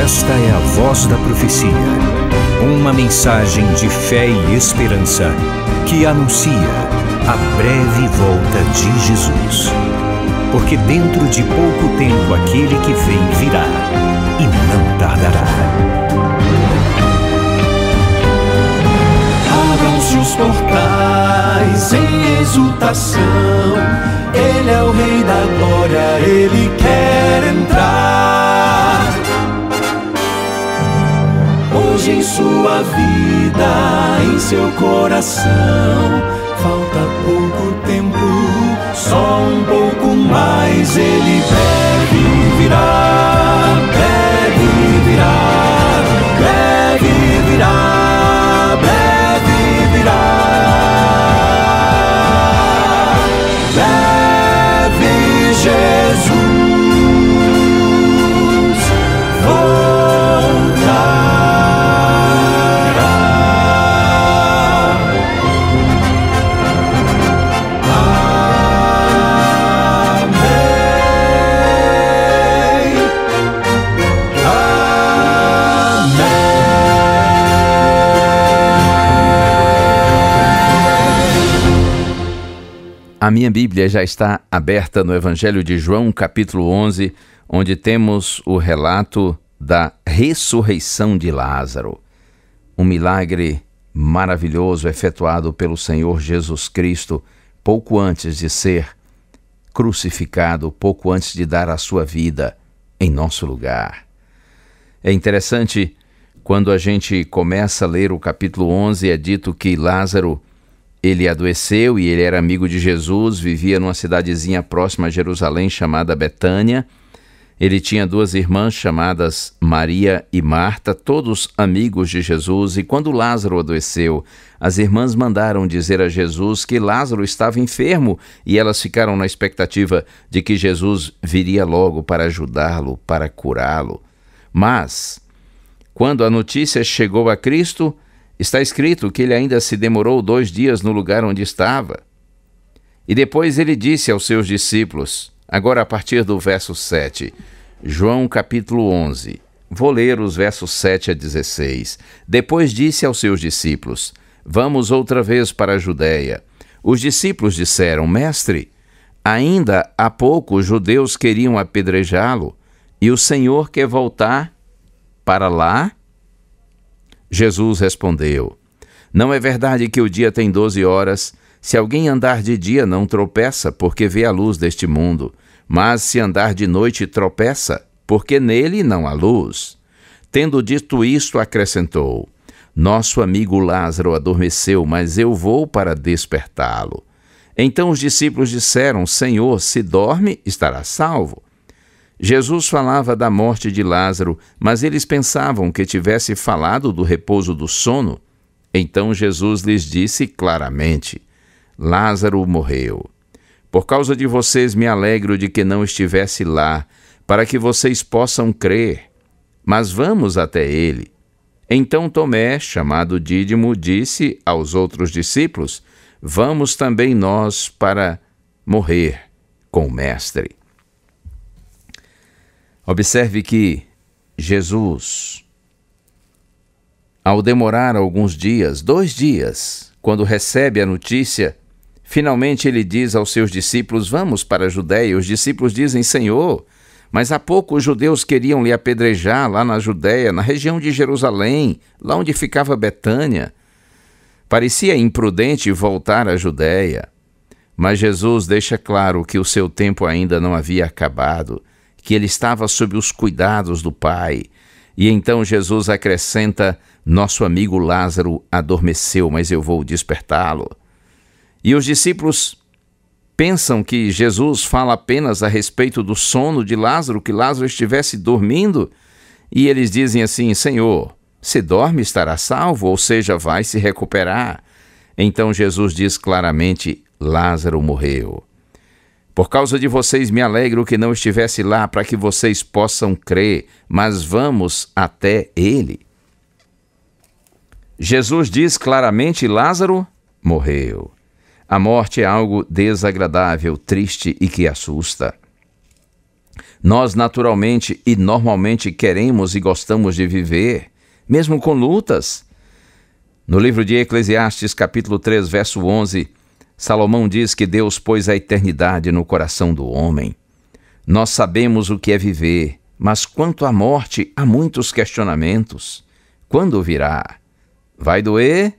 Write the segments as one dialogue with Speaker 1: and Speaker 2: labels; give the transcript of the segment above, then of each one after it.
Speaker 1: Esta é a voz da profecia, uma mensagem de fé e esperança que anuncia a breve volta de Jesus. Porque dentro de pouco tempo aquele que vem virá e não tardará.
Speaker 2: Abram-se os portais em exultação, Ele é o Rei da Glória, Ele quer entrar. Hoje em sua vida, em seu coração, falta pouco tempo, só um pouco mais. Ele deve virar, deve virar, deve virar, deve virar. Deve Jesus
Speaker 3: A minha Bíblia já está aberta no Evangelho de João, capítulo 11, onde temos o relato da ressurreição de Lázaro. Um milagre maravilhoso efetuado pelo Senhor Jesus Cristo pouco antes de ser crucificado, pouco antes de dar a sua vida em nosso lugar. É interessante, quando a gente começa a ler o capítulo 11, é dito que Lázaro, ele adoeceu e ele era amigo de Jesus, vivia numa cidadezinha próxima a Jerusalém chamada Betânia. Ele tinha duas irmãs chamadas Maria e Marta, todos amigos de Jesus, e quando Lázaro adoeceu, as irmãs mandaram dizer a Jesus que Lázaro estava enfermo e elas ficaram na expectativa de que Jesus viria logo para ajudá-lo, para curá-lo. Mas, quando a notícia chegou a Cristo, está escrito que ele ainda se demorou 2 dias no lugar onde estava. E depois ele disse aos seus discípulos, agora a partir do verso 7, João capítulo 11, vou ler os versos 7 a 16. Depois disse aos seus discípulos, vamos outra vez para a Judéia. Os discípulos disseram, mestre, ainda há pouco os judeus queriam apedrejá-lo, e o Senhor quer voltar para lá? Jesus respondeu, não é verdade que o dia tem 12 horas? Se alguém andar de dia não tropeça, porque vê a luz deste mundo, mas se andar de noite tropeça, porque nele não há luz. Tendo dito isto, acrescentou, nosso amigo Lázaro adormeceu, mas eu vou para despertá-lo. Então os discípulos disseram, Senhor, se dorme, estará salvo. Jesus falava da morte de Lázaro, mas eles pensavam que tivesse falado do repouso do sono. Então Jesus lhes disse claramente, Lázaro morreu. Por causa de vocês me alegro de que não estivesse lá, para que vocês possam crer. Mas vamos até ele. Então Tomé, chamado Dídimo, disse aos outros discípulos, vamos também nós para morrer com o Mestre. Observe que Jesus, ao demorar alguns dias, 2 dias, quando recebe a notícia, finalmente ele diz aos seus discípulos, vamos para a Judéia. Os discípulos dizem, Senhor, mas há pouco os judeus queriam lhe apedrejar lá na Judéia, na região de Jerusalém, lá onde ficava Betânia. Parecia imprudente voltar à Judéia, mas Jesus deixa claro que o seu tempo ainda não havia acabado, que ele estava sob os cuidados do Pai. E então Jesus acrescenta, nosso amigo Lázaro adormeceu, mas eu vou despertá-lo. E os discípulos pensam que Jesus fala apenas a respeito do sono de Lázaro, que Lázaro estivesse dormindo, e eles dizem assim, Senhor, se dorme estará salvo, ou seja, vai se recuperar. Então Jesus diz claramente, Lázaro morreu. Por causa de vocês me alegro que não estivesse lá para que vocês possam crer, mas vamos até ele. Jesus diz claramente, Lázaro morreu. A morte é algo desagradável, triste e que assusta. Nós naturalmente e normalmente queremos e gostamos de viver, mesmo com lutas. No livro de Eclesiastes, capítulo 3, verso 11, Salomão diz que Deus pôs a eternidade no coração do homem. Nós sabemos o que é viver, mas quanto à morte, há muitos questionamentos. Quando virá? Vai doer?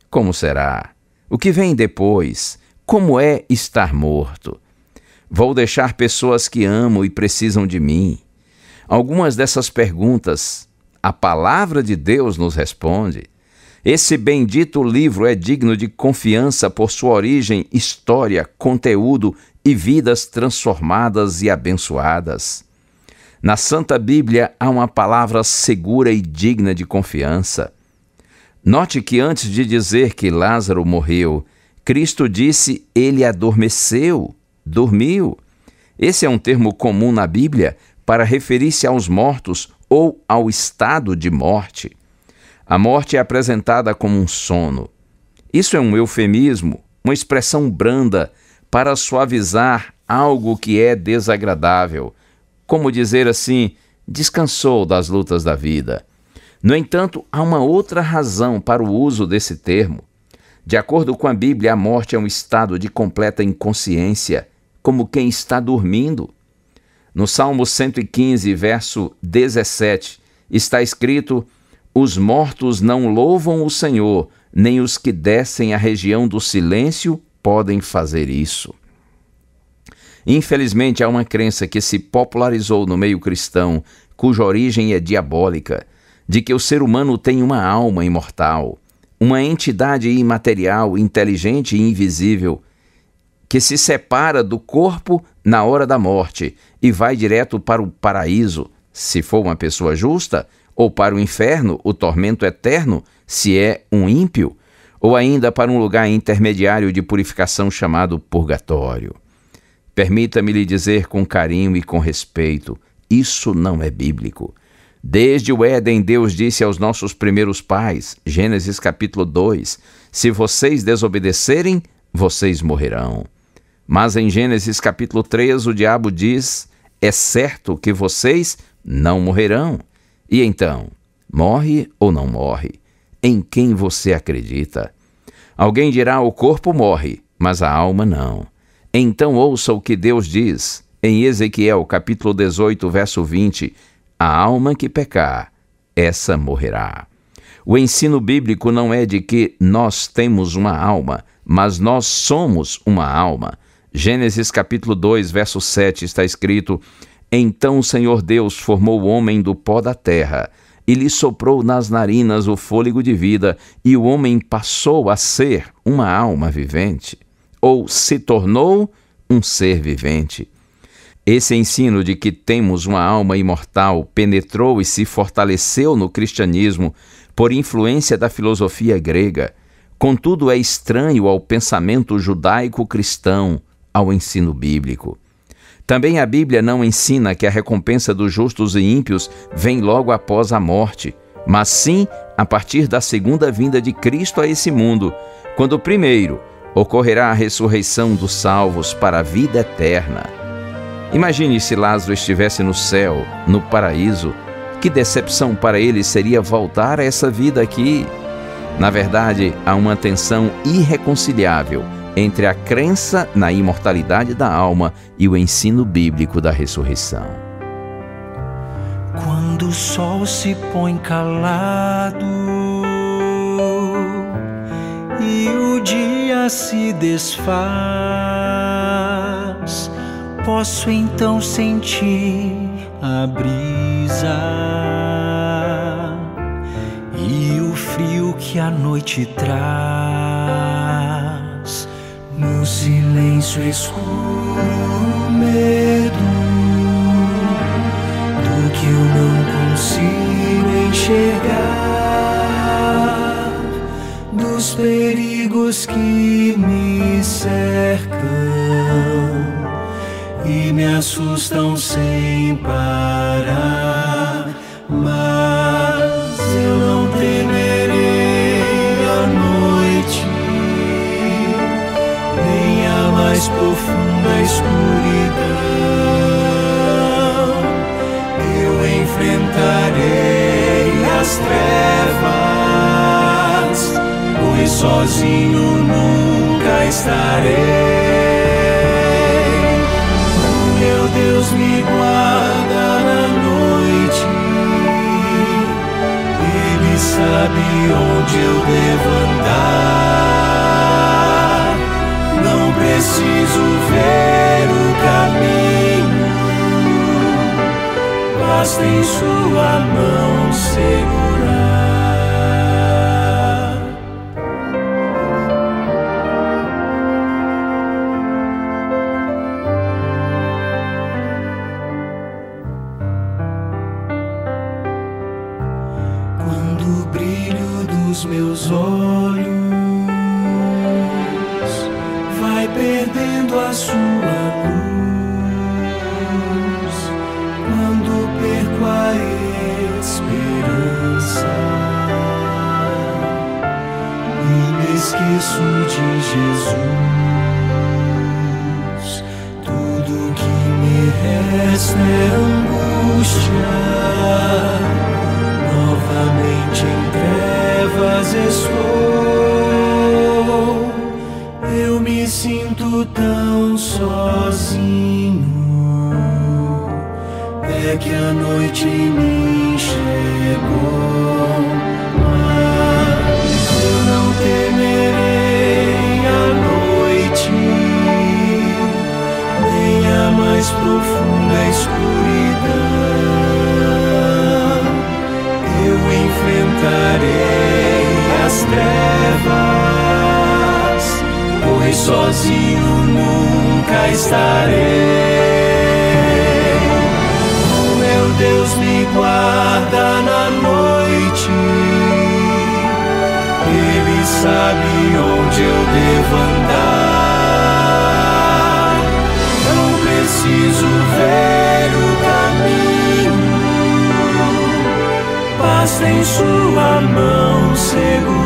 Speaker 3: Como será? O que vem depois? Como é estar morto? Vou deixar pessoas que amo e precisam de mim? Algumas dessas perguntas, a palavra de Deus nos responde. Esse bendito livro é digno de confiança por sua origem, história, conteúdo e vidas transformadas e abençoadas. Na Santa Bíblia há uma palavra segura e digna de confiança. Note que antes de dizer que Lázaro morreu, Cristo disse: ele adormeceu, dormiu. Esse é um termo comum na Bíblia para referir-se aos mortos ou ao estado de morte. A morte é apresentada como um sono. Isso é um eufemismo, uma expressão branda para suavizar algo que é desagradável, como dizer assim, descansou das lutas da vida. No entanto, há uma outra razão para o uso desse termo. De acordo com a Bíblia, a morte é um estado de completa inconsciência, como quem está dormindo. No Salmo 115, verso 17, está escrito: os mortos não louvam o Senhor, nem os que descem à região do silêncio podem fazer isso. Infelizmente, há uma crença que se popularizou no meio cristão, cuja origem é diabólica, de que o ser humano tem uma alma imortal, uma entidade imaterial, inteligente e invisível, que se separa do corpo na hora da morte e vai direto para o paraíso, se for uma pessoa justa, ou para o inferno, o tormento eterno, se é um ímpio, ou ainda para um lugar intermediário de purificação chamado purgatório. Permita-me lhe dizer com carinho e com respeito, isso não é bíblico. Desde o Éden, Deus disse aos nossos primeiros pais, Gênesis capítulo 2, se vocês desobedecerem, vocês morrerão. Mas em Gênesis capítulo 3, o diabo diz, é certo que vocês não morrerão. E então, morre ou não morre? Em quem você acredita? Alguém dirá, o corpo morre, mas a alma não. Então ouça o que Deus diz em Ezequiel capítulo 18, verso 20, a alma que pecar, essa morrerá. O ensino bíblico não é de que nós temos uma alma, mas nós somos uma alma. Gênesis capítulo 2, verso 7 está escrito, então o Senhor Deus formou o homem do pó da terra e lhe soprou nas narinas o fôlego de vida, e o homem passou a ser uma alma vivente, ou se tornou um ser vivente. Esse ensino de que temos uma alma imortal penetrou e se fortaleceu no cristianismo por influência da filosofia grega. Contudo, é estranho ao pensamento judaico-cristão, ao ensino bíblico. Também a Bíblia não ensina que a recompensa dos justos e ímpios vem logo após a morte, mas sim a partir da segunda vinda de Cristo a esse mundo, quando primeiro ocorrerá a ressurreição dos salvos para a vida eterna. Imagine se Lázaro estivesse no céu, no paraíso. Que decepção para ele seria voltar a essa vida aqui. Na verdade, há uma tensão irreconciliável entre a crença na imortalidade da alma e o ensino bíblico da ressurreição.
Speaker 2: Quando o sol se põe calado e o dia se desfaz, posso então sentir a brisa e o frio que a noite traz. No silêncio escuro, medo do que eu não consigo enxergar, dos perigos que me cercam e me assustam sem parar. Mas eu não temerei a noite, nem a mais profunda escuridão, sozinho nunca estarei. O meu Deus me guarda na noite, Ele sabe onde eu devo andar. Não preciso ver o caminho, basta em sua mão segurar. Quando o brilho dos meus olhos vai perdendo a sua luz, quando perco a esperança e me esqueço de Jesus, tudo que me resta é angústia. Novamente em trevas estou, eu me sinto tão sozinho. É que a noite me chegou, mas eu não temerei a noite, nem a mais profunda escuridão. Eu enfrentarei as trevas, pois sozinho nunca estarei. O meu Deus me guarda na noite, Ele sabe onde eu devo andar. Não preciso ver o caminho, basta em sua mão segurar.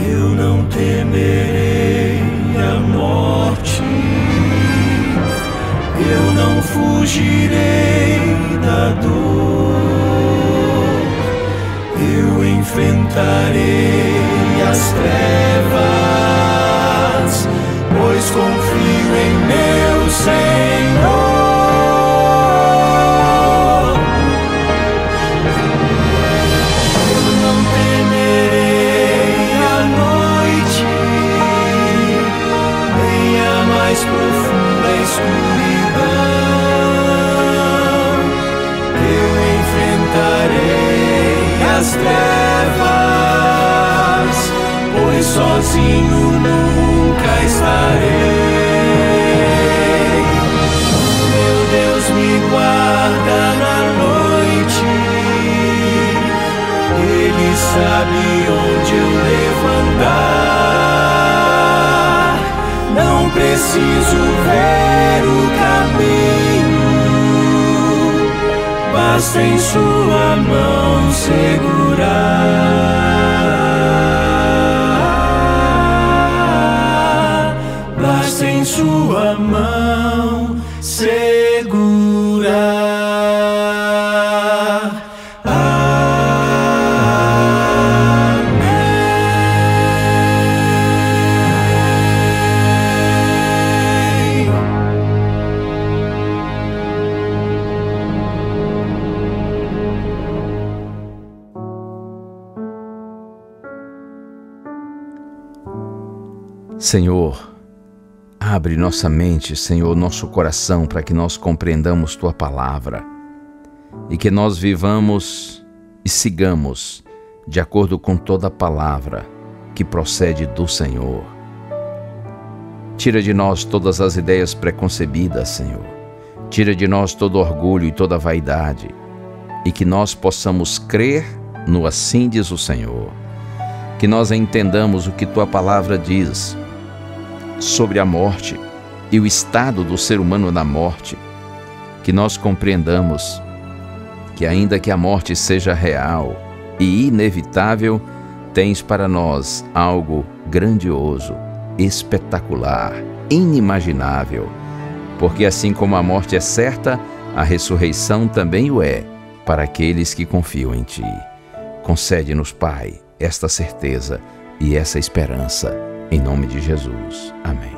Speaker 2: Eu não temerei a morte, eu não fugirei da dor, eu enfrentarei as trevas, pois confio em meu Senhor. Profunda escuridão, eu enfrentarei as trevas, pois sozinho nunca estarei. Meu Deus me guarda na noite, Ele sabe onde eu devo andar. Não preciso ver o caminho, basta em sua mão segurar. Basta em sua mão segurar.
Speaker 3: Senhor, abre nossa mente, Senhor, nosso coração, para que nós compreendamos Tua palavra e que nós vivamos e sigamos de acordo com toda a palavra que procede do Senhor. Tira de nós todas as ideias preconcebidas, Senhor. Tira de nós todo orgulho e toda vaidade e que nós possamos crer no assim diz o Senhor. Que nós entendamos o que Tua palavra diz sobre a morte e o estado do ser humano na morte, que nós compreendamos que ainda que a morte seja real e inevitável, tens para nós algo grandioso, espetacular, inimaginável, porque assim como a morte é certa, a ressurreição também o é para aqueles que confiam em Ti. Concede-nos, Pai, esta certeza e essa esperança. Em nome de Jesus. Amém.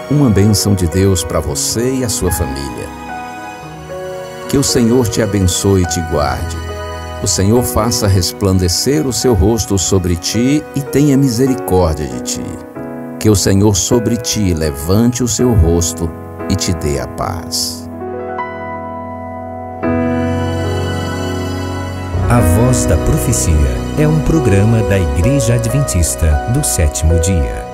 Speaker 3: Uma bênção de Deus para você e a sua família. Que o Senhor te abençoe e te guarde. O Senhor faça resplandecer o seu rosto sobre ti e tenha misericórdia de ti. Que o Senhor sobre ti levante o seu rosto e te dê a paz.
Speaker 1: A Voz da Profecia é um programa da Igreja Adventista do Sétimo Dia.